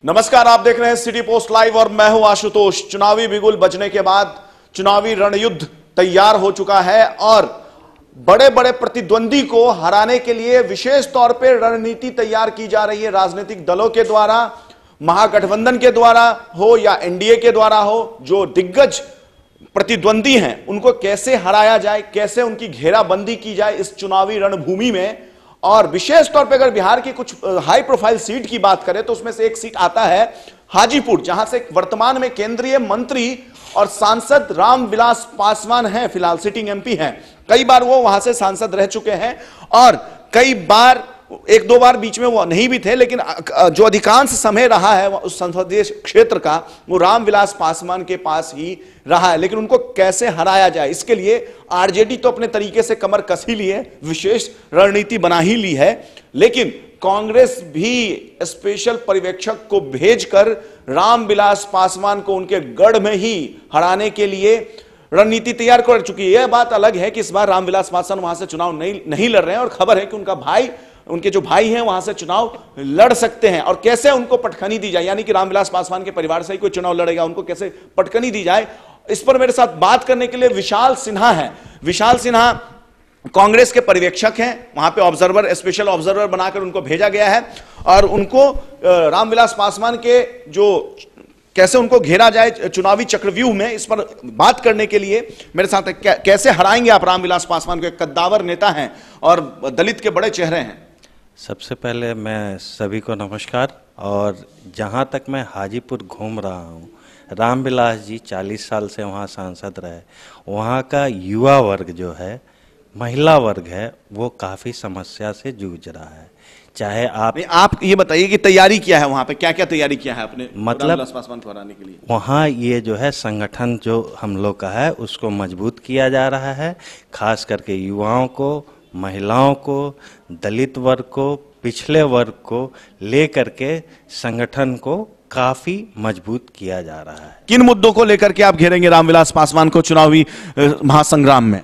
नमस्कार, आप देख रहे हैं सिटी पोस्ट लाइव और मैं हूं आशुतोष। चुनावी बिगुल बजने के बाद चुनावी रणयुद्ध तैयार हो चुका है और बड़े बड़े प्रतिद्वंदी को हराने के लिए विशेष तौर पर रणनीति तैयार की जा रही है। राजनीतिक दलों के द्वारा, महागठबंधन के द्वारा हो या एनडीए के द्वारा हो, जो दिग्गज प्रतिद्वंदी हैं उनको कैसे हराया जाए, कैसे उनकी घेराबंदी की जाए इस चुनावी रणभूमि में। और विशेष तौर पे अगर बिहार की कुछ हाई प्रोफाइल सीट की बात करें तो उसमें से एक सीट आता है हाजीपुर, जहां से वर्तमान में केंद्रीय मंत्री और सांसद रामविलास पासवान हैं, फिलहाल सिटिंग एमपी हैं। कई बार वो वहां से सांसद रह चुके हैं और कई बार, एक दो बार बीच में वो नहीं भी थे, लेकिन जो अधिकांश समय रहा है उस संसदीय क्षेत्र का वो रामविलास पासवान के पास ही रहा है। लेकिन उनको कैसे हराया जाए, इसके लिए आरजेडी तो अपने तरीके से कमर कस ही ली है, विशेष रणनीति बना ही ली है, लेकिन कांग्रेस भी स्पेशल पर्यवेक्षक को भेजकर रामविलास पासवान को उनके गढ़ में ही हराने के लिए रणनीति तैयार कर चुकी है। यह बात अलग है कि इस बार रामविलास पासवान वहां से चुनाव नहीं लड़ रहे हैं और खबर है कि उनके जो भाई हैं वहां से चुनाव लड़ सकते हैं। और कैसे उनको पटखनी दी जाए, यानी कि रामविलास पासवान के परिवार से ही कोई चुनाव लड़ेगा, उनको कैसे पटखनी दी जाए, इस पर मेरे साथ बात करने के लिए विशाल सिन्हा है। विशाल सिन्हा कांग्रेस के पर्यवेक्षक हैं, वहां पे ऑब्जर्वर, स्पेशल ऑब्जर्वर बनाकर उनको भेजा गया है और उनको रामविलास पासवान के जो कैसे उनको घेरा जाए चुनावी चक्रव्यूह में, इस पर बात करने के लिए मेरे साथ कैसे हराएंगे आप रामविलास पासवान को। एक कद्दावर नेता हैं और दलित के बड़े चेहरे हैं। सबसे पहले मैं सभी को नमस्कार। और जहाँ तक मैं हाजीपुर घूम रहा हूँ, रामविलास जी 40 साल से वहाँ सांसद रहे। वहाँ का युवा वर्ग जो है, महिला वर्ग है, वो काफ़ी समस्या से जूझ रहा है। चाहे आप ये बताइए कि तैयारी क्या है वहाँ पे, क्या क्या तैयारी किया है अपने मतलब पासवान को हराने के लिए। वहाँ ये जो है संगठन जो हम लोग का है उसको मजबूत किया जा रहा है, खास करके युवाओं को, महिलाओं को, दलित वर्ग को, पिछले वर्ग को लेकर के संगठन को काफी मजबूत किया जा रहा है। किन मुद्दों को लेकर के आप घेरेंगे रामविलास पासवान को चुनावी महासंग्राम में?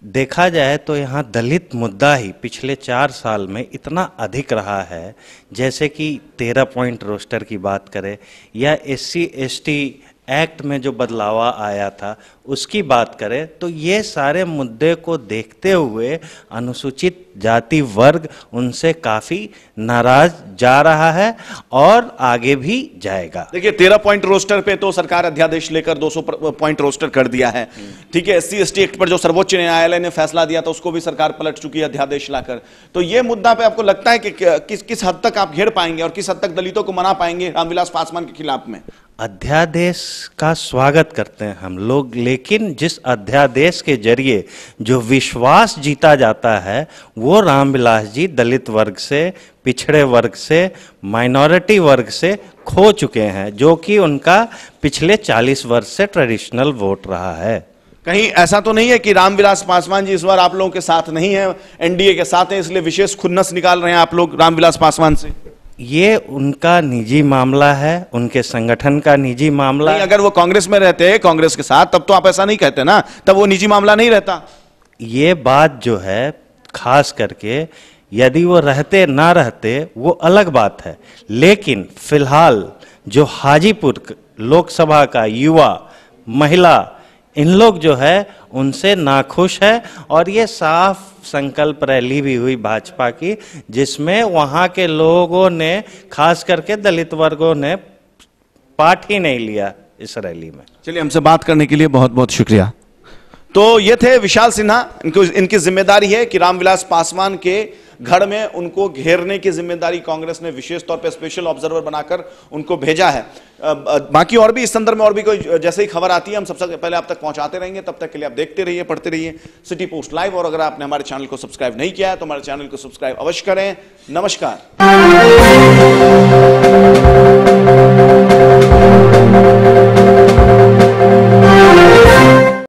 देखा जाए तो यहाँ दलित मुद्दा ही पिछले 4 साल में इतना अधिक रहा है, जैसे कि 13 पॉइंट रोस्टर की बात करें या SC/ST एक्ट में जो बदलाव आया था उसकी बात करें, तो ये सारे मुद्दे को देखते हुए अनुसूचित जाति वर्ग उनसे काफ़ी नाराज जा रहा है और आगे भी जाएगा। देखिए, 13 पॉइंट रोस्टर पे तो सरकार अध्यादेश लेकर 200 पॉइंट रोस्टर कर दिया है, ठीक है। SC/ST एक्ट पर जो सर्वोच्च न्यायालय ने फैसला दिया था उसको भी सरकार पलट चुकी है अध्यादेश लाकर। तो ये मुद्दा पे आपको लगता है कि किस हद तक आप घेर पाएंगे और किस हद तक दलितों को मना पाएंगे रामविलास पासवान के खिलाफ में? अध्यादेश का स्वागत करते हैं हम लोग, लेकिन जिस अध्यादेश के जरिए जो विश्वास जीता जाता है वो रामविलास जी दलित वर्ग से, पिछड़े वर्ग से, माइनॉरिटी वर्ग से खो चुके हैं, जो कि उनका पिछले 40 वर्ष से ट्रेडिशनल वोट रहा है। कहीं ऐसा तो नहीं है कि रामविलास पासवान जी इस बार आप लोगों के साथ नहीं है, एनडीए के साथ हैं, इसलिए विशेष खुन्नस निकाल रहे हैं आप लोग रामविलास पासवान से? ये उनका निजी मामला है, उनके संगठन का निजी मामला। नहीं, अगर वो कांग्रेस में रहते, कांग्रेस के साथ, तब तो आप ऐसा नहीं कहते ना, तब वो निजी मामला नहीं रहता। ये बात जो है, खास करके यदि वो रहते ना रहते वो अलग बात है, लेकिन फिलहाल जो हाजीपुर लोकसभा का युवा, महिला, इन लोग जो है उनसे नाखुश है। और ये साफ संकल्प रैली भी हुई भाजपा की, जिसमें वहां के लोगों ने, खास करके दलित वर्गों ने, पार्ट ही नहीं लिया इस रैली में। चलिए, हमसे बात करने के लिए बहुत बहुत शुक्रिया। तो ये थे विशाल सिन्हा। इनकी जिम्मेदारी है कि रामविलास पासवान के घर में उनको घेरने की जिम्मेदारी कांग्रेस ने विशेष तौर पे स्पेशल ऑब्जर्वर बनाकर उनको भेजा है। बाकी और भी इस संदर्भ में और भी कोई जैसे ही खबर आती है हम सबसे पहले आप तक पहुंचाते रहेंगे। तब तक के लिए आप देखते रहिए, पढ़ते रहिए सिटी पोस्ट लाइव। और अगर आपने हमारे चैनल को सब्सक्राइब नहीं किया है तो हमारे चैनल को सब्सक्राइब अवश्य करें। नमस्कार।